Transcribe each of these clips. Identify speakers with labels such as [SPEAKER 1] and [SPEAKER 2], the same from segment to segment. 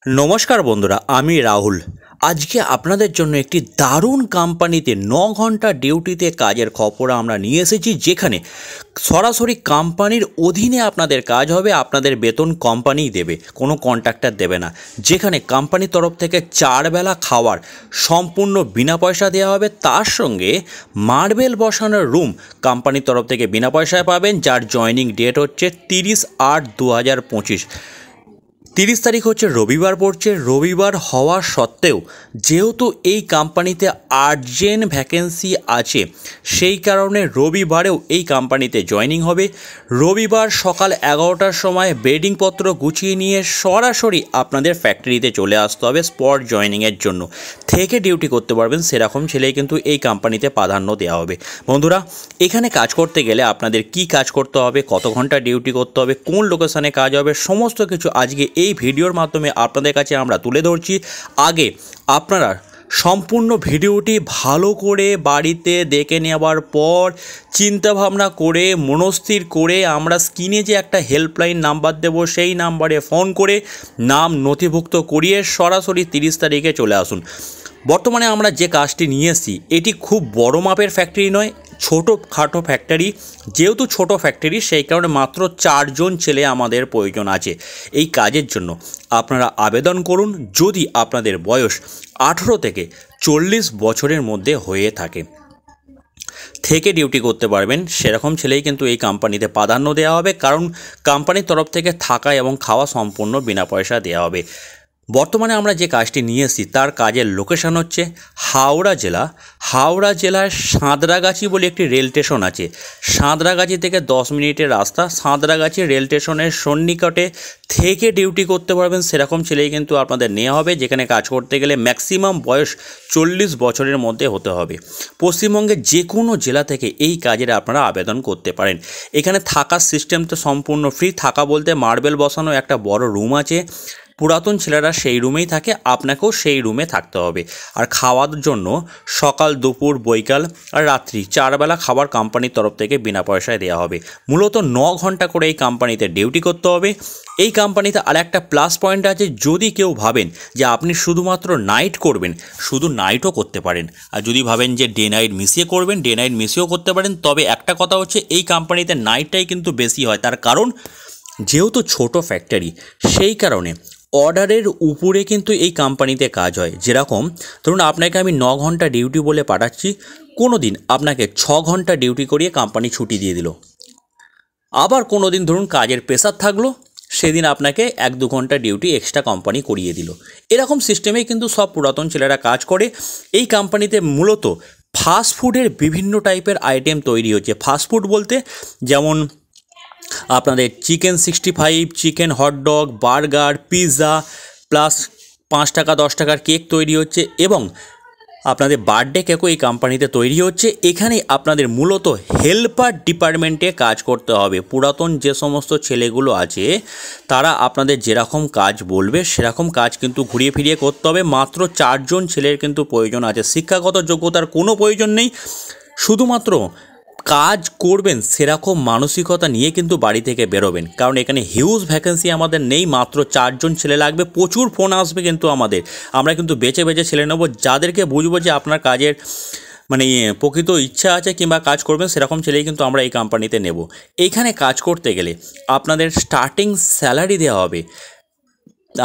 [SPEAKER 1] नमस्कार बंधुरा आमी राहुल आज के आपनादेर जन्य एकटी दारुण कोम्पानीते 9 घंटा डिউটিতে काजेर खबर आमरा निये एसेछि जेखाने सरासरि कोम्पानिर अधीने आपनादेर काज होबे। आपनादेर बेतन कोम्पानिई देबे, कोनो कन्ट्रैक्टर देबे ना। जेखाने कोम्पानिर तरफ थेके 4 बेला खावार सम्पूर्ण बिना पयसा देওয়া হবে। तार संगे मार्बेल बसानो रूम कोम्पानिर तरफ थेके बिना पयसाय पाबेन, जार जयनिंग डेट होच्छे 30/8/2025। 30 तारीख होच्छे रविवार पड़ছে। रविवार हवा सत्त्वेও जेहेतु এই কোম্পানিতে আর্জেন্ট ভ্যাকেন্সি আছে সেই কারণে রবিবারেও এই কোম্পানিতে জয়েনিং হবে। রবিবার সকাল 11টার সময় বেডিং পত্র গুছিয়ে নিয়ে সরাসরি আপনাদের ফ্যাক্টরিতে চলে আসতে হবে স্পট জয়েনিংয়ের জন্য। থেকে ডিউটি করতে পারবেন সেরকম ছেলেই কিন্তু এই কোম্পানিতে প্রাধান্য দেওয়া হবে। বন্ধুরা এখানে কাজ করতে গেলে আপনাদের কি কাজ করতে হবে, কত ঘন্টা ডিউটি করতে হবে, কোন লোকেশনে কাজ হবে, সমস্ত কিছু আজকে এই ভিডিওর মাধ্যমে আপনাদের কাছে আমরা তুলে ধরছি। আগে আপনারা সম্পূর্ণ ভিডিওটি ভালো করে বাড়িতে দেখে নেওয়ার পর চিন্তা ভাবনা করে মনস্থির করে আমরা স্ক্রিনে যে একটা হেল্পলাইন নাম্বার দেব সেই নাম্বারে ফোন করে নাম নথিভুক্ত করিয়ে সরাসরি 30 তারিখে চলে আসুন। বর্তমানে আমরা যে কাজটি নিয়ে এসেছি এটি খুব বড় মাপের ফ্যাক্টরি নয়, ছোটো খাটো ফ্যাক্টরি। যেহেতু ছোটো ফ্যাক্টরি সেই কারণে মাত্র 4 জন ছেলে আমাদের প্রয়োজন আছে এই কাজের জন্য। আপনারা আবেদন করুন যদি আপনাদের বয়স 18 থেকে 40 বছরের মধ্যে হয়ে থাকে। থেকে ডিউটি করতে পারবেন সেরকম ছেলেই কিন্তু এই কোম্পানিতে প্রাধান্য দেওয়া হবে, কারণ কোম্পানির তরফ থেকে থাকা এবং খাওয়া সম্পূর্ণ বিনা পয়সা দেওয়া হবে। বর্তমানে আমরা যে কাজটি নিয়ে এসেছি তার কাজের লোকেশন হচ্ছে হাওড়া জেলা। হাওড়া জেলার সাঁতরাগাছি বলে একটি রেল স্টেশন আছে। সাঁতরাগাছি থেকে 10 মিনিটের রাস্তা। সাঁতরাগাছি রেল স্টেশনের সন্নিকটে থেকে ডিউটি করতে পারবেন সেরকম ছেলেই কিন্তু আপনাদের নেওয়া হবে। যেখানে কাজ করতে গেলে ম্যাক্সিমাম বয়স 40 বছরের মধ্যে হতে হবে। পশ্চিমবঙ্গের যে কোনো জেলা থেকে এই কাজের আপনারা আবেদন করতে পারেন। এখানে থাকার সিস্টেম তো সম্পূর্ণ ফ্রি। থাকা বলতে মার্বেল বসানো একটা বড় রুম আছে, পুরাতন ছেলেরা সেই রুমেই থাকে, আপনাকেও সেই রুমে থাকতে হবে। আর খাওয়ার জন্য সকাল দুপুর বৈকাল আর রাত্রি 4 বেলা খাবার কোম্পানির তরফ থেকে বিনা পয়সায় দেওয়া হবে। মূলত 9 ঘন্টা করে এই কোম্পানিতে ডিউটি করতে হবে। এই কোম্পানিতে আর একটা প্লাস পয়েন্ট আছে, যদি কেউ ভাবেন যে আপনি শুধুমাত্র নাইট করবেন শুধু নাইটও করতে পারেন, আর যদি ভাবেন যে ডে নাইট মিশিয়ে করবেন ডে নাইট মিশিয়েও করতে পারেন। তবে একটা কথা হচ্ছে এই কোম্পানিতে নাইটটাই কিন্তু বেশি হয়, তার কারণ যেহেতু ছোট ফ্যাক্টরি সেই কারণে অর্ডারের উপরে কিন্তু এই কোম্পানিতে কাজ হয়। যেরকম ধরুন আপনাকে আমি 9 ঘন্টা ডিউটি বলে পাঠাচ্ছি, কোনো দিন আপনাকে 6 ঘন্টা ডিউটি করিয়ে কোম্পানি ছুটি দিয়ে দিল। আবার কোনো দিন ধরুন কাজের প্রেসার থাকলো, সেদিন আপনাকে 1-2 ঘন্টা ডিউটি এক্সট্রা কোম্পানি করিয়ে দিল। এরকম সিস্টেমেই কিন্তু সব পুরাতন ছেলেরা কাজ করে। এই কোম্পানিতে মূলত ফাস্ট ফুডের বিভিন্ন টাইপের আইটেম তৈরি হচ্ছে। ফাস্ট ফুড বলতে যেমন আপনাদের chicken 65, chicken hot dog, burger, pizza, plus 5 টাকা 10 টাকার কেক তৈরি হচ্ছে এবং আপনাদের বার্থডে কেকও এই কোম্পানিতে তৈরি হচ্ছে। এখানে আপনাদের মূলত হেল্পার ডিপার্টমেন্টে কাজ করতে হবে। পুরাতন যে সমস্ত ছেলেগুলো আছে তারা আপনাদের যেরকম কাজ বলবে সেরকম কাজ কিন্তু ঘুরিয়ে ফিরিয়ে করতে হবে। মাত্র 4 জন ছেলের কিন্তু প্রয়োজন আছে। শিক্ষাগত যোগ্যতার কোনো প্রয়োজন নেই, শুধুমাত্র কাজ করবেন সেরকম মানসিকতা নিয়ে কিন্তু বাড়ি থেকে বেরোবেন। কারণ এখানে হিউজ ভ্যাকেন্সি আমাদের নেই, মাত্র 4 জন ছেলে লাগবে। প্রচুর ফোন আসবে কিন্তু আমরা কিন্তু বেছে বেছে ছেলে নেব যাদেরকে বুঝবো যে আপনার কাজের প্রকৃত ইচ্ছা আছে কিংবা কাজ করবেন সেরকম ছেলেই কিন্তু আমরা এই কোম্পানিতে নেব। এইখানে কাজ করতে গেলে আপনাদের স্টার্টিং স্যালারি দেওয়া হবে।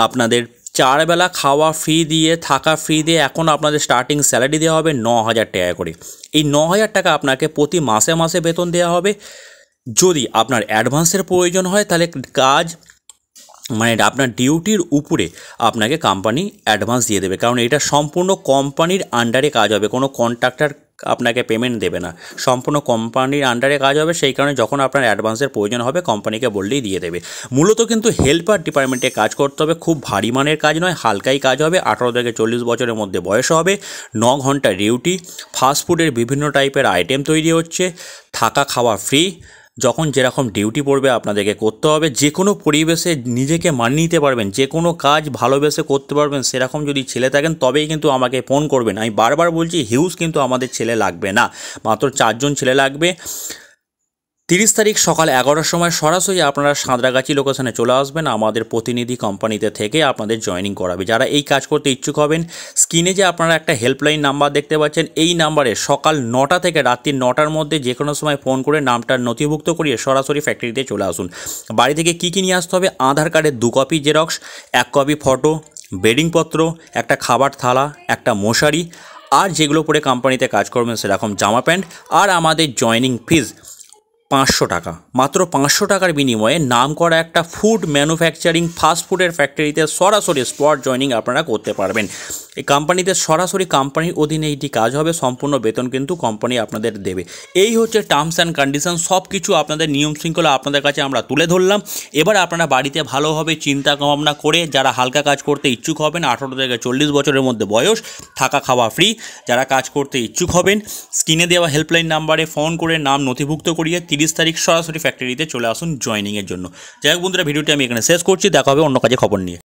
[SPEAKER 1] আপনাদের 4 বেলা খাওয়া ফ্রি দিয়ে থাকা ফ্রি দিয়ে এখন আপনাদের স্টার্টিং স্যালারি দেওয়া হবে 9,000 টাকা করে। এই 9,000 টাকা আপনাকে প্রতি মাসে মাসে বেতন দেওয়া হবে। যদি আপনার অ্যাডভান্সের প্রয়োজন হয় তাহলে কাজ আপনার ডিউটির উপরে আপনাকে কোম্পানি অ্যাডভান্স দিয়ে দেবে, কারণ এটা সম্পূর্ণ কোম্পানির আন্ডারে কাজ হবে। কোনো কন্ট্রাক্টর আপনাকে পেমেন্ট দেবে না, সম্পূর্ণ কোম্পানির আন্ডারে কাজ হবে। সেই কারণে যখন আপনার অ্যাডভান্সের প্রয়োজন হবে কোম্পানিকে বললেই দিয়ে দেবে। মূলত কিন্তু হেল্পার ডিপার্টমেন্টে কাজ করতে হবে, খুব ভারী মানের কাজ নয়, হালকাই কাজ হবে। 18 থেকে 40 বছরের মধ্যে বয়স হবে। 9 ঘন্টা ডিউটি। ফাস্টফুডের বিভিন্ন টাইপের আইটেম তৈরি হচ্ছে, থাকা খাওয়া ফ্রি। যখন যেরকম ডিউটি পড়বে আপনাদেরকে করতে হবে। যে কোনো পরিবেশে নিজেকে মানিয়ে নিতে পারবেন, যে কোনো কাজ ভালোবেসে করতে পারবেন সেরকম যদি ছেলে থাকেন তবেই কিন্তু আমাকে ফোন করবেন। আমি বারবার বলছি হিউজ কিন্তু আমাদের ছেলে লাগবে না, মাত্র 4 জন ছেলে লাগবে। 30 তারিখ সকাল 11টার সময় সরাসরি আপনারা সাঁতরাগাছি লোকেশনে চলে আসবেন। আমাদের প্রতিনিধি কোম্পানিতে থেকে আপনাদের জয়েনিং করাবে। যারা এই কাজ করতে ইচ্ছুক হবেন, স্ক্রিনে যে আপনারা একটা হেল্পলাইন নাম্বার দেখতে পাচ্ছেন, এই নাম্বারে সকাল 9টা থেকে রাত্রি 9টার মধ্যে যে কোনো সময় ফোন করে নামটা নথিভুক্ত করিয়ে সরাসরি ফ্যাক্টরিতে চলে আসুন। বাড়ি থেকে কী নিয়ে আসতে হবে? আধার কার্ডের 2 কপি জেরক্স, 1 কপি ফটো, বেডিংপত্র, একটা খাবার থালা, একটা মশারি, আর যেগুলো পরে কোম্পানিতে কাজ করবেন সেরকম জামা প্যান্ট। আর আমাদের জয়েনিং ফিজ 500 টাকা, মাত্র 500 টাকার বিনিময়ে নাম করা একটা ফুড ম্যানুফ্যাকচারিং ফাস্টফুডের ফ্যাক্টরিতে সরাসরি স্পট জয়েনিং আপনারা করতে পারবেন। এই কোম্পানিতে সরাসরি কোম্পানির অধীনে এইটি কাজ হবে, সম্পূর্ণ বেতন কিন্তু কোম্পানি আপনাদের দেবে। এই হচ্ছে টার্মস অ্যান্ড কন্ডিশন, সব কিছু আপনাদের নিয়ম শৃঙ্খলা আপনাদের কাছে আমরা তুলে ধরলাম। এবার আপনারা বাড়িতে ভালোভাবে চিন্তা ভাবনা করে যারা হালকা কাজ করতে ইচ্ছুক হবেন, 18 থেকে 40 বছরের মধ্যে বয়স, থাকা খাওয়া ফ্রি, যারা কাজ করতে ইচ্ছুক হবেন স্ক্রিনে দেওয়া হেল্পলাইন নাম্বারে ফোন করে নাম নথিভুক্ত করিয়ে 30 তারিখ সরাসরি ফ্যাক্টরিতে চলে আসুন জয়েনিংয়ের জন্য। যাই হোক বন্ধুরা, ভিডিওটি আমি এখানে শেষ করছি। দেখা হবে অন্য কাজে খবর নিয়ে।